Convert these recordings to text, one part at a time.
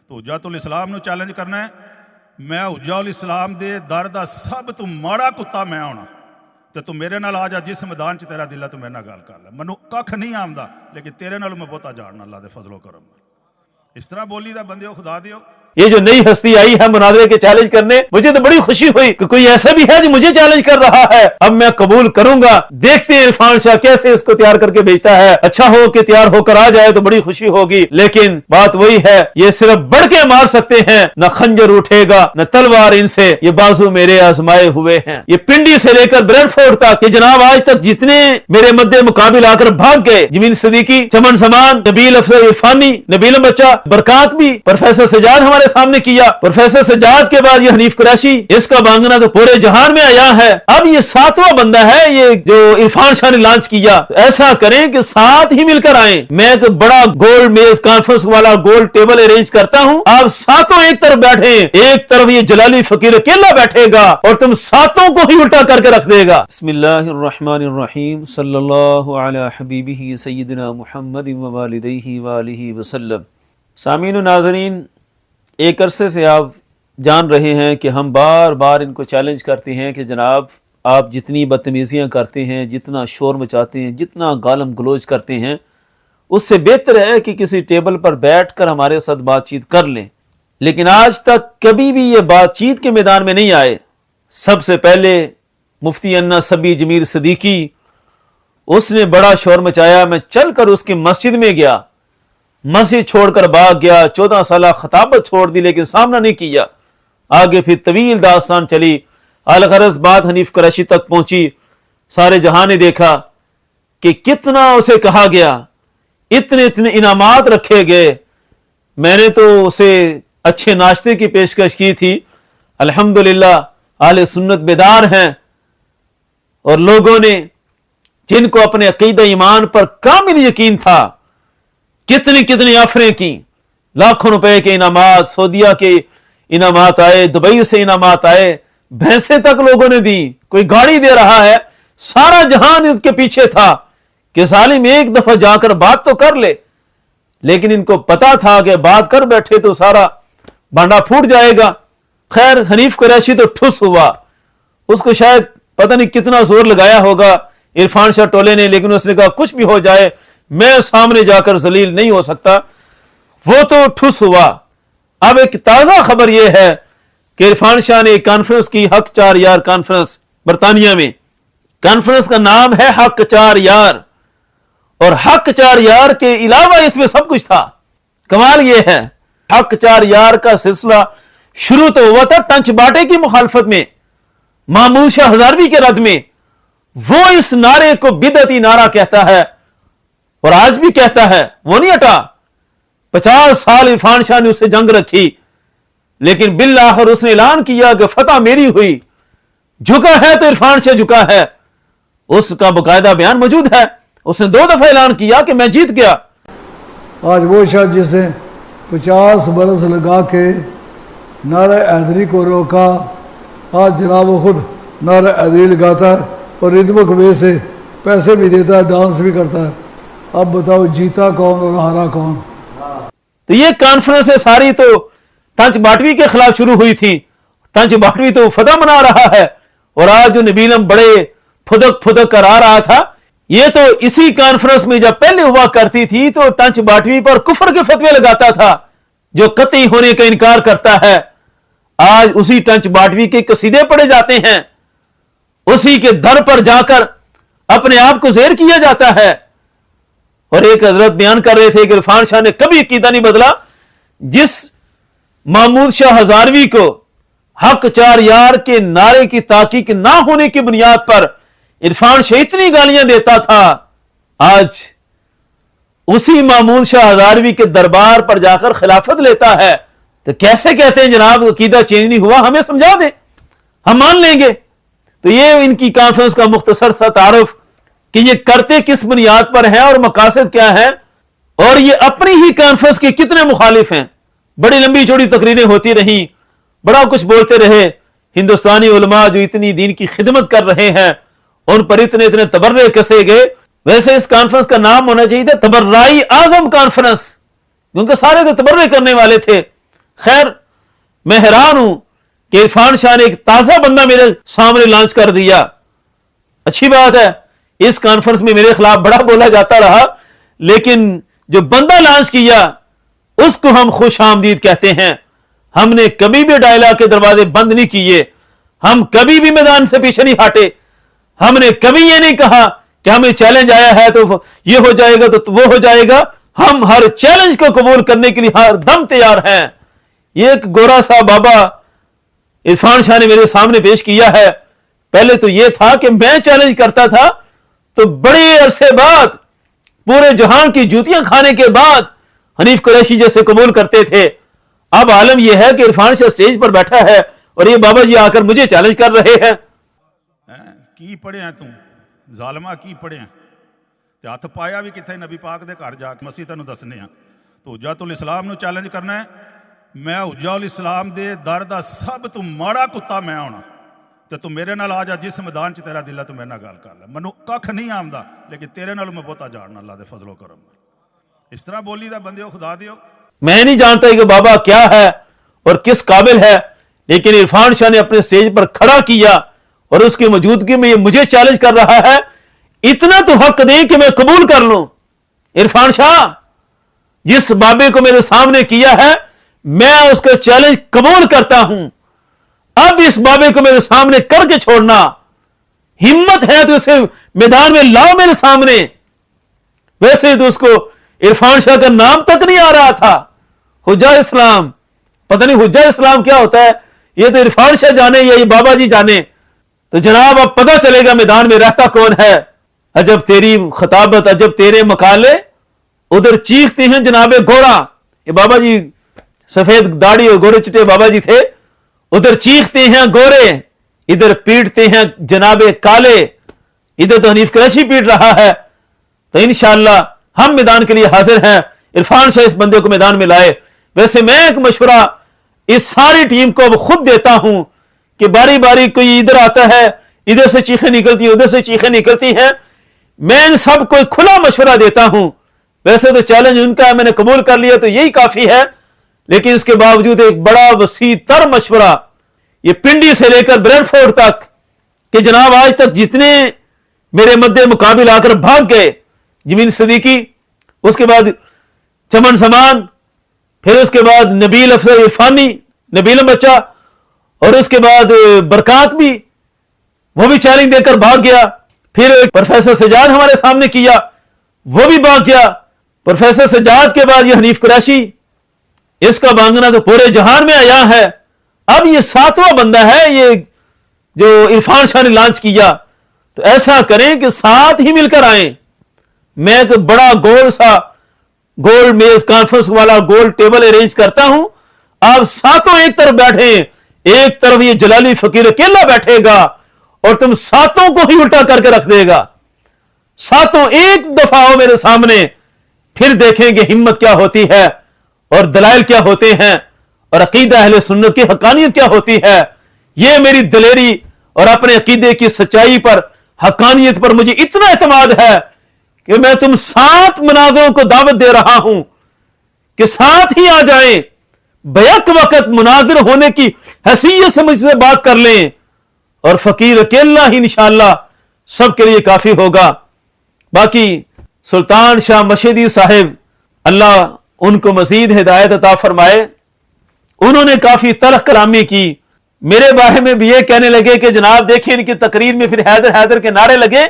تو حجتُل اسلام نو چیلنج کرنا ہے، میں حجتُل اسلام دے در دا سب تو ماڑا کتا میں ہونا، تے تو میرے نال آ جا، جس میدان چ تیرا دل ہے تو میرے نال گل کر لے، منو ککھ نہیں آمدا لیکن تیرے نال میں بہتا جاننا اللہ دے فضل و کرم۔ اس طرح بولی دا بندیو خدا دیو۔ یہ جو نئی ہستی آئی ہے مناظرے کے چیلنج کرنے، مجھے تو بڑی خوشی ہوئی کہ کوئی ایسا بھی ہے جو مجھے چیلنج کر رہا ہے۔ اب میں قبول کروں گا، دیکھتے ہیں عرفان شاہ کیسے اس کو تیار کر کے بھیجتا ہے۔ اچھا ہو کہ تیار ہو کر آ جائے تو بڑی خوشی ہوگی، لیکن بات وہی ہے، یہ صرف بڑھ کے مار سکتے ہیں، نہ خنجر اٹھے گا نہ تلوار ان سے، یہ بازو میرے آزمائے ہوئے ہیں۔ یہ پنڈی سے لے کر بریڈ فورڈ تک، یہ جناب آج تک جتنے میرے مد مقابل آ کر بھاگ گئے، جمین صدیقی، چمن زمان، نبیل افضل عرفانی، نبیل بچہ، برکات بھی، پروفیسر سجاد ہمارے سامنے کیا، پروفیسر سجاد کے بعد یہ حنیف قریشی، اس کا بانگنا تو پورے جہان میں آیا ہے۔ اب یہ 7واں بندہ ہے یہ جو عرفان شاہ نے لانچ کیا۔ ایسا کریں کہ 7 ہی مل کر آئیں، میں ایک بڑا گول میز کانفرنس والا گول ٹیبل ارینج کرتا ہوں، آپ 7 ایک طرف بیٹھیں، ایک طرف یہ جلالی فقیر اکیلا بیٹھے گا اور تم 7 کو ہی الٹا کر کے رکھ دے گا۔ بسم اللہ الرحمن الرحیم، صلی اللہ علی حبیبہ سیدنا محمد ووالدیہ وآلہ وسلم۔ سامعین و ناظرین، ایک عرصے سے آپ جان رہے ہیں کہ ہم بار بار ان کو چیلنج کرتے ہیں کہ جناب آپ جتنی بدتمیزیاں کرتے ہیں، جتنا شور مچاتے ہیں، جتنا گالم گلوچ کرتے ہیں، اس سے بہتر ہے کہ کسی ٹیبل پر بیٹھ کر ہمارے ساتھ بات چیت کر لیں۔ لیکن آج تک کبھی بھی یہ بات چیت کے میدان میں نہیں آئے۔ سب سے پہلے مفتی انا سبی جمیر صدیقی، اس نے بڑا شور مچایا، میں چل کر اس کی مسجد میں گیا، مسجد چھوڑ کر بھاگ گیا، 14 سالہ خطابت چھوڑ دی لیکن سامنا نہیں کیا۔ آگے پھر طویل داستان چلی، الغرض بات حنیف قریشی تک پہنچی، سارے جہاں نے دیکھا کہ کتنا اسے کہا گیا، اتنے انعامات رکھے گئے۔ میں نے تو اسے اچھے ناشتے کی پیشکش کی تھی، الحمدللہ اہل سنت بیدار ہیں، اور لوگوں نے جن کو اپنے عقیدہ ایمان پر کامل یقین تھا، کتنی آفریں کی، لاکھوں روپے کے انعامات، سعودیہ کے انعامات آئے، دبئی سے انعامات آئے، بھینسیں تک لوگوں نے دی، کوئی گاڑی دے رہا ہے، سارا جہان اس کے پیچھے تھا کہ ظالم ایک دفعہ جا کر بات تو کر لے۔ لیکن ان کو پتا تھا کہ بات کر بیٹھے تو سارا بانڈا پھوٹ جائے گا۔ خیر حنیف قریشی تو ٹھس ہوا، اس کو شاید پتہ نہیں کتنا زور لگایا ہوگا عرفان شاہ ٹولے نے، لیکن اس نے کہا کچھ بھی ہو جائے میں سامنے جا کر ذلیل نہیں ہو سکتا، وہ تو ٹھس ہوا۔ اب ایک تازہ خبر یہ ہے کہ عرفان شاہ نے ایک کانفرنس کی، حق 4 یار کانفرنس، برطانیہ میں۔ کانفرنس کا نام ہے حق 4 یار، اور حق 4 یار کے علاوہ اس میں سب کچھ تھا۔ کمال یہ ہے، حق 4 یار کا سلسلہ شروع تو ہوا تھا ٹنچ باٹے کی مخالفت میں، محمود شاہ ہزاروی کے رد میں۔ وہ اس نعرے کو بدعتی نعرہ کہتا ہے اور آج بھی کہتا ہے، وہ نہیں ہٹا۔ 50 سال عرفان شاہ نے اس سے جنگ رکھی، لیکن بالآخر اس نے اعلان کیا کہ فتح میری ہوئی، جھکا ہے تو عرفان شاہ جھکا ہے۔ اس کا باقاعدہ بیان موجود ہے، اس نے 2 دفعہ اعلان کیا کہ میں جیت گیا۔ آج وہ شخص جس نے 50 برس لگا کے نعرہ حیدری کو روکا، آج جناب وہ خود نعرہ حیدری لگاتا ہے اور ردم وے سے پیسے بھی دیتا ہے، ڈانس بھی کرتا ہے۔ اب بتاؤ جیتا کون اور ہارا کون؟ تو یہ کانفرنس ساری تو ٹنچ باٹوی کے خلاف شروع ہوئی تھی، ٹنچ باٹوی تو فتح منا رہا ہے، اور آج جو نبیلم بڑے پھدک کر آ رہا تھا، یہ تو اسی کانفرنس میں جب پہلے ہوا کرتی تھی تو ٹنچ باٹوی پر کفر کے فتوے لگاتا تھا، جو قطعی ہونے کا انکار کرتا ہے۔ آج اسی ٹنچ باٹوی کے قصیدے پڑھے جاتے ہیں، اسی کے در پر جا کر اپنے آپ کو زیر کیا جاتا ہے۔ اور ایک حضرت بیان کر رہے تھے کہ عرفان شاہ نے کبھی عقیدہ نہیں بدلا۔ جس محمود شاہ ہزاروی کو حق 4 یار کے نعرے کی تحقیق نہ ہونے کی بنیاد پر عرفان شاہ اتنی گالیاں دیتا تھا، آج اسی محمود شاہ ہزاروی کے دربار پر جا کر خلافت لیتا ہے، تو کیسے کہتے ہیں جناب عقیدہ چینج نہیں ہوا؟ ہمیں سمجھا دیں، ہم مان لیں گے۔ تو یہ ان کی کانفرنس کا مختصر سا تعارف کہ یہ کرتے کس بنیاد پر ہیں اور مقاصد کیا ہیں، اور یہ اپنی ہی کانفرنس کے کتنے مخالف ہیں۔ بڑی لمبی چوڑی تقریریں ہوتی رہیں، بڑا کچھ بولتے رہے۔ ہندوستانی علماء جو اتنی دین کی خدمت کر رہے ہیں، ان پر اتنے تبرے کسے گئے۔ ویسے اس کانفرنس کا نام ہونا چاہیے تھا تبرعی اعظم کانفرنس، کیونکہ سارے تو تبرے کرنے والے تھے۔ خیر میں حیران ہوں کہ عرفان شاہ نے ایک تازہ بندہ میرے سامنے لانچ کر دیا. اچھی بات ہے, اس کانفرنس میں میرے خلاف بڑا بولا جاتا رہا, لیکن جو بندہ لانچ کیا اس کو ہم خوش آمدید کہتے ہیں. ہم نے کبھی بھی ڈائلاگ کے دروازے بند نہیں کیے, ہم کبھی بھی میدان سے پیچھے نہیں ہٹے, ہم نے کبھی یہ نہیں کہا کہ ہمیں چیلنج آیا ہے تو یہ ہو جائے گا تو وہ ہو جائے گا. ہم ہر چیلنج کو قبول کرنے کے لیے ہر دم تیار ہیں. یہ ایک گورا سا بابا عرفان شاہ نے میرے سامنے پیش کیا ہے. پہلے تو یہ تھا کہ میں چیلنج کرتا تھا تو بڑے عرصے بعد, پورے جہان کی جوتیاں کھانے کے بعد حنیف قریشی جیسے قبول کرتے تھے. اب عالم یہ ہے کہ عرفان شاہ سٹیج پر بیٹھا ہے اور یہ بابا جی آ کر مجھے چیلنج کر رہے ہیں. کی پڑھے ہیں تم ظالمہ, کی پڑھے ہیں تے ہاتھ پایا بھی کتنے نبی پاک دے گھر جا کے مسیح تینوں دسنے ہیں. تو حجت الاسلام نو چیلنج کرنا ہے, میں حجت الاسلام دے در دا سب تو ماڑا کتا میں ہونا تے تو میرے نال آ جا جس میدان چ تیرا دل ہے تو میرے نال گل کر لے. منو ککھ نہیں آمدا لیکن تیرے نال میں بہتا جاننا اللہ دے فضل و کرم. اس طرح بولی دا بندیو خدا دیو. میں نہیں جانتا کہ بابا کیا ہے اور کس قابل ہے, لیکن عرفان شاہ نے اپنے سٹیج پر کھڑا کیا اور اس کی موجودگی میں یہ مجھے چیلنج کر رہا ہے. اتنا تو حق دیں کہ میں قبول کر لوں. عرفان شاہ جس بابے کو میرے سامنے کیا ہے میں اس کا چیلنج قبول کرتا ہوں. اب اس بابے کو میرے سامنے کر کے چھوڑنا, ہمت ہے تو اسے میدان میں لاؤ میرے سامنے. ویسے تو اس کو عرفان شاہ کا نام تک نہیں آ رہا تھا. حجہ اسلام, پتہ نہیں حجہ اسلام کیا ہوتا ہے, یہ تو عرفان شاہ جانے یا یہ بابا جی جانے. تو جناب اب پتہ چلے گا میدان میں رہتا کون ہے. عجب تیری خطابت, عجب تیرے مقالے. ادھر چیختے ہیں جناب گورا, یہ بابا جی سفید داڑھی اور گورے چٹے بابا جی تھے, ادھر چیختے ہیں گورے, ادھر پیٹتے ہیں جناب کالے. ادھر تو حنیف قریشی پیٹ رہا ہے. تو انشاءاللہ ہم میدان کے لیے حاضر ہیں. عرفان شاہ اس بندے کو میدان میں لائے. ویسے میں ایک مشورہ اس ساری ٹیم کو اب خود دیتا ہوں کہ باری باری کوئی ادھر آتا ہے, ادھر سے چیخیں نکلتی ہیں, ادھر سے چیخیں نکلتی ہیں. میں ان سب کو کھلا مشورہ دیتا ہوں. ویسے تو چیلنج ان کا ہے, میں نے قبول کر لیا تو یہی کافی ہے, لیکن اس کے باوجود ایک بڑا وسیع تر مشورہ یہ پنڈی سے لے کر برینڈ فورڈ تک کہ جناب آج تک جتنے میرے مد مقابل آ کر بھاگ گئے, جمین صدیقی, اس کے بعد چمن زمان, پھر اس کے بعد نبیل افضل عرفانی, نبیل بچہ, اور اس کے بعد برکات بھی, وہ بھی چیلنج دے کر بھاگ گیا. پھر پروفیسر سجاد ہمارے سامنے کیا, وہ بھی بھاگ گیا. پروفیسر سجاد کے بعد یہ حنیف قریشی, اس کا بانگنا تو پورے جہان میں آیا ہے. اب یہ 7واں بندہ ہے یہ جو عرفان شاہ نے لانچ کیا. تو ایسا کریں کہ 7 ہی مل کر آئیں. میں ایک بڑا گول میز کانفرنس والا گول ٹیبل ارینج کرتا ہوں, آپ 7 ایک طرف بیٹھیں, ایک طرف یہ جلالی فقیر اکیلا بیٹھے گا اور تم 7 کو ہی الٹا کر کے رکھ دے گا. 7 ایک دفعہ ہو میرے سامنے, پھر دیکھیں گے ہمت کیا ہوتی ہے اور دلائل کیا ہوتے ہیں اور عقیدہ اہل سنت کی حقانیت کیا ہوتی ہے. یہ میری دلیری اور اپنے عقیدے کی سچائی پر, حقانیت پر مجھے اتنا اعتماد ہے کہ میں تم 7 مناظروں کو دعوت دے رہا ہوں کہ 7 ہی آ جائیں, بیک وقت مناظر ہونے کی حیثیت سے مجھ سے بات کر لیں, اور فقیر اکیلا ہی انشاءاللہ سب کے لیے کافی ہوگا. باقی سلطان شاہ مشہدی صاحب, اللہ ان کو مزید ہدایت عطا فرمائے, انہوں نے کافی تلخ کلامی کی. میرے بارے میں بھی یہ کہنے لگے کہ جناب دیکھیں ان کی تقریر میں پھر حیدر حیدر کے نعرے لگے.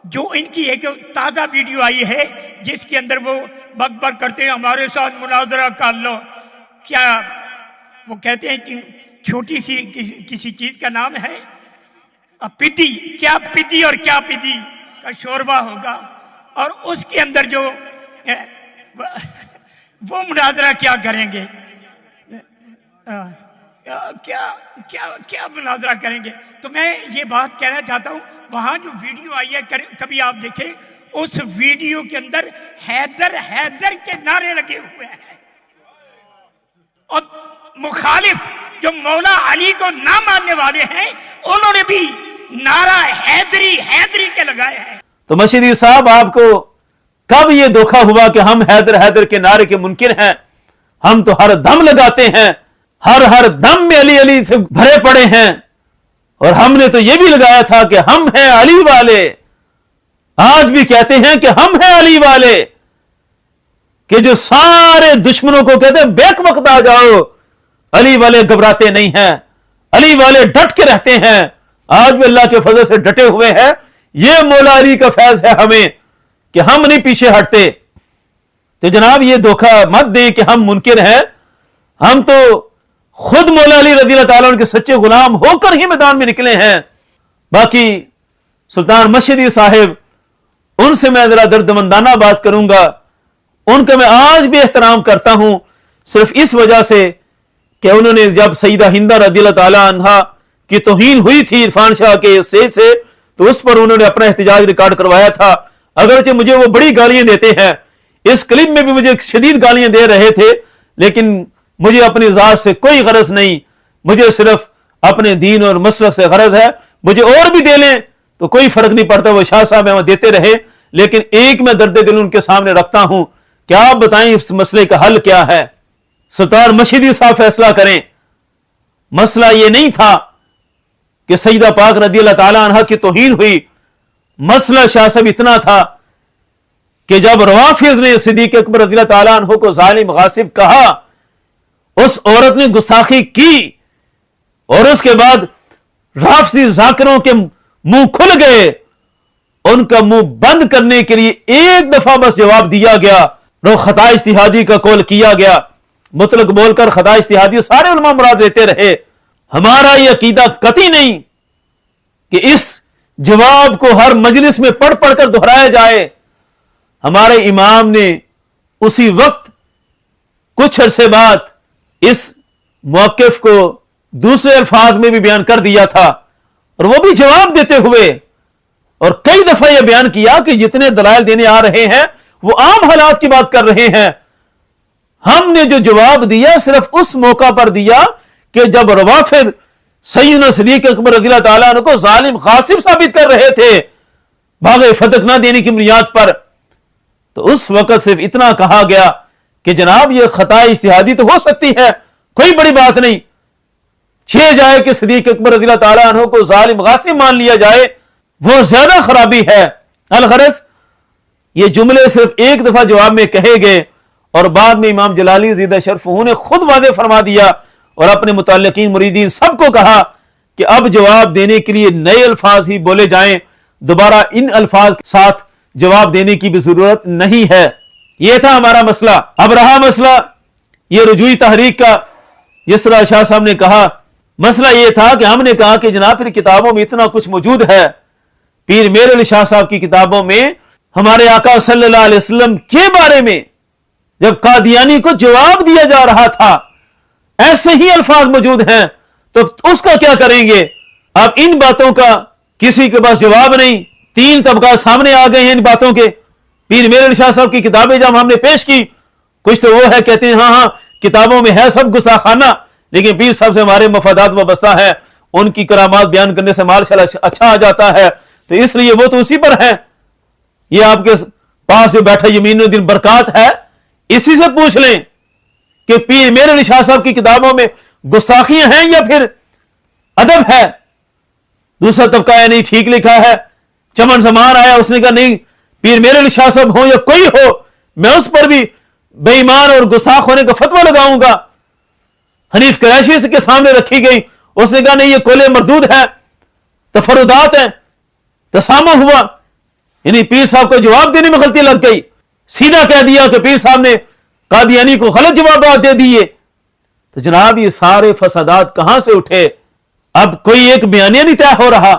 جو ان کی ایک تازہ ویڈیو آئی ہے جس کے اندر وہ بک بک کرتے ہیں ہمارے ساتھ مناظرہ کر لو. کیا وہ کہتے ہیں کہ چھوٹی سی کسی چیز کا نام ہے پدی, کیا پدی اور کیا پدی کا شوربہ ہوگا, اور اس کے اندر جو وہ مناظرہ کیا کریں گے, کیا مناظرہ کریں گے. تو میں یہ بات کہنا چاہتا ہوں, وہاں جو ویڈیو آئی ہے کبھی آپ دیکھیں, اس ویڈیو کے اندر حیدر حیدر کے نعرے لگے ہوئے ہیں, اور مخالف جو مولا علی کو نہ ماننے والے ہیں انہوں نے بھی نعرہ حیدری حیدری کے لگائے ہیں. تو مشہدی صاحب, آپ کو کب یہ دھوکہ ہوا کہ ہم حیدر حیدر کے نعرے کے منکر ہیں؟ ہم تو ہر دم لگاتے ہیں, ہر دم میں علی علی سے بھرے پڑے ہیں, اور ہم نے تو یہ بھی لگایا تھا کہ ہم ہیں علی والے. آج بھی کہتے ہیں کہ ہم ہیں علی والے, کہ جو سارے دشمنوں کو کہتے ہیں بیک وقت آ جاؤ, علی والے گھبراتے نہیں ہیں, علی والے ڈٹ کے رہتے ہیں. آج بھی اللہ کے فضل سے ڈٹے ہوئے ہیں. یہ مولا علی کا فیض ہے ہمیں کہ ہم نہیں پیچھے ہٹتے. تو جناب یہ دھوکہ مت دیں کہ ہم منکر ہیں. ہم تو خود مولا علی رضی اللہ تعالیٰ عنہ کے سچے غلام ہو کر ہی میدان میں نکلے ہیں. باقی سلطان مشہدی صاحب, ان سے میں ذرا دردمندانہ بات کروں گا. ان کا میں آج بھی احترام کرتا ہوں, صرف اس وجہ سے کہ انہوں نے جب سیدہ ہندہ رضی اللہ تعالیٰ عنہا کی توہین ہوئی تھی عرفان شاہ کے اسٹیج سے, تو اس پر انہوں نے اپنا احتجاج ریکارڈ کروایا تھا. اگرچہ مجھے وہ بڑی گالیاں دیتے ہیں, اس کلپ میں بھی مجھے شدید گالیاں دے رہے تھے, لیکن مجھے اپنی ذات سے کوئی غرض نہیں. مجھے صرف اپنے دین اور مسلک سے غرض ہے. مجھے اور بھی دے لیں تو کوئی فرق نہیں پڑتا, وہ شاہ صاحب ہمیں دیتے رہے. لیکن ایک میں درد دل ان کے سامنے رکھتا ہوں کہ آپ بتائیں اس مسئلے کا حل کیا ہے. سلطان مشہدی صاحب فیصلہ کریں. مسئلہ یہ نہیں تھا کہ سیدہ پاک رضی اللہ تعالیٰ عنہ کی توہین ہوئی. مسئلہ شاہ صاحب اتنا تھا کہ جب روافض نے صدیق اکبر رضی اللہ تعالیٰ عنہ کو ظالم غاصب کہا, اس عورت نے گستاخی کی, اور اس کے بعد رافضی ذاکروں کے منہ کھل گئے. ان کا منہ بند کرنے کے لیے ایک دفعہ بس جواب دیا گیا, اور خطا اجتہادی کا قول کیا گیا. مطلق بول کر خطا اجتہادی سارے علماء مراد لیتے رہے. ہمارا یہ عقیدہ قطعی نہیں کہ اس جواب کو ہر مجلس میں پڑھ پڑھ کر دہرایا جائے. ہمارے امام نے اسی وقت کچھ عرصے بعد اس موقف کو دوسرے الفاظ میں بھی بیان کر دیا تھا, اور وہ بھی جواب دیتے ہوئے, اور کئی دفعہ یہ بیان کیا کہ جتنے دلائل دینے آ رہے ہیں وہ عام حالات کی بات کر رہے ہیں. ہم نے جو جواب دیا صرف اس موقع پر دیا کہ جب روافض سیدنا صدیق اکبر رضی اللہ تعالیٰ عنہ کو ظالم غاصب ثابت کر رہے تھے باغ فتح نہ دینے کی بنیاد پر, تو اس وقت صرف اتنا کہا گیا کہ جناب یہ خطا اجتہادی تو ہو سکتی ہے, کوئی بڑی بات نہیں. چھے جائے کہ صدیق اکبر رضی اللہ تعالیٰ عنہ کو ظالم غاصب مان لیا جائے, وہ زیادہ خرابی ہے. الغرض یہ جملے صرف ایک دفعہ جواب میں کہے گئے, اور بعد میں امام جلالی زیدہ شرفہ نے خود واضح فرما دیا اور اپنے متعلقین مریدین سب کو کہا کہ اب جواب دینے کے لیے نئے الفاظ ہی بولے جائیں, دوبارہ ان الفاظ کے ساتھ جواب دینے کی بھی ضرورت نہیں ہے. یہ تھا ہمارا مسئلہ. اب رہا مسئلہ یہ رجوعی تحریک کا, جس طرح شاہ صاحب نے کہا. مسئلہ یہ تھا کہ ہم نے کہا کہ جناب پھر کتابوں میں اتنا کچھ موجود ہے. پیر میر علی شاہ صاحب کی کتابوں میں ہمارے آقا صلی اللہ علیہ وسلم کے بارے میں جب قادیانی کو جواب دیا جا رہا تھا ایسے ہی الفاظ موجود ہیں, تو اس کا کیا کریں گے؟ اب ان باتوں کا کسی کے پاس جواب نہیں. 3 طبقات سامنے آ گئے ہیں ان باتوں کے. پیر میر علی شاہ صاحب کی کتابیں جب ہم نے پیش کی, کچھ تو وہ ہے کہتے ہیں ہاں کتابوں میں ہے سب گستاخانہ, لیکن پیر صاحب سے ہمارے مفادات وابستہ ہے, ان کی کرامات بیان کرنے سے ماشاءاللہ اچھا آ جاتا ہے, تو اس لیے وہ تو اسی پر ہے. یہ آپ کے پاس جو بیٹھا یمین الدین برکات ہے, اسی سے پوچھ لیں کہ پیر میر علی شاہ صاحب کی کتابوں میں گستاخیاں ہیں یا پھر ادب ہے. دوسرا طبقہ ہے نہیں ٹھیک لکھا ہے. چمن زمان آیا, اس نے کہا نہیں پیر میر علی شاہ صاحب ہو یا کوئی ہو, میں اس پر بھی بے ایمان اور گستاخ ہونے کا فتویٰ لگاؤں گا. حنیف قریشی کے سامنے رکھی گئی, اس نے کہا نہیں یہ قول مردود ہے, تفردات ہیں, تسامح ہوا. یعنی پیر صاحب کو جواب دینے میں غلطی لگ گئی. سیدھا کہہ دیا کہ پیر صاحب نے قادیانی کو غلط جوابات دے دیے. تو جناب یہ سارے فسادات کہاں سے اٹھے؟ اب کوئی ایک بیانیہ نہیں طے ہو رہا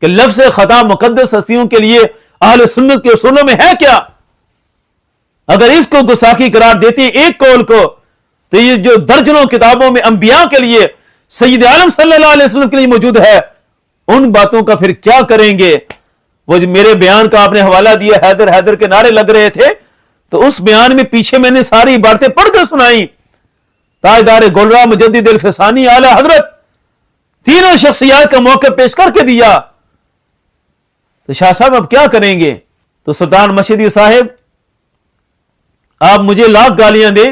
کہ لفظ خطا مقدس ہستیوں کے لیے اہل سنت کے اصولوں میں ہے کیا؟ اگر اس کو گستاخی قرار دیتی ایک قول کو, تو یہ جو درجنوں کتابوں میں انبیاء کے لیے سید عالم صلی اللہ علیہ وسلم کے لیے موجود ہے, ان باتوں کا پھر کیا کریں گے؟ وہ جو میرے بیان کا آپ نے حوالہ دیا حیدر حیدر کے نعرے لگ رہے تھے, تو اس بیان میں پیچھے میں نے ساری عبارتیں پڑھ کر سنائی. تاجدار گولرا, مجدد الفسانی, اعلی حضرت, تینوں شخصیات کا موقع پیش کر کے دیا. تو شاہ صاحب اب کیا کریں گے؟ تو سلطان مشہدی صاحب آپ مجھے لاکھ گالیاں دیں,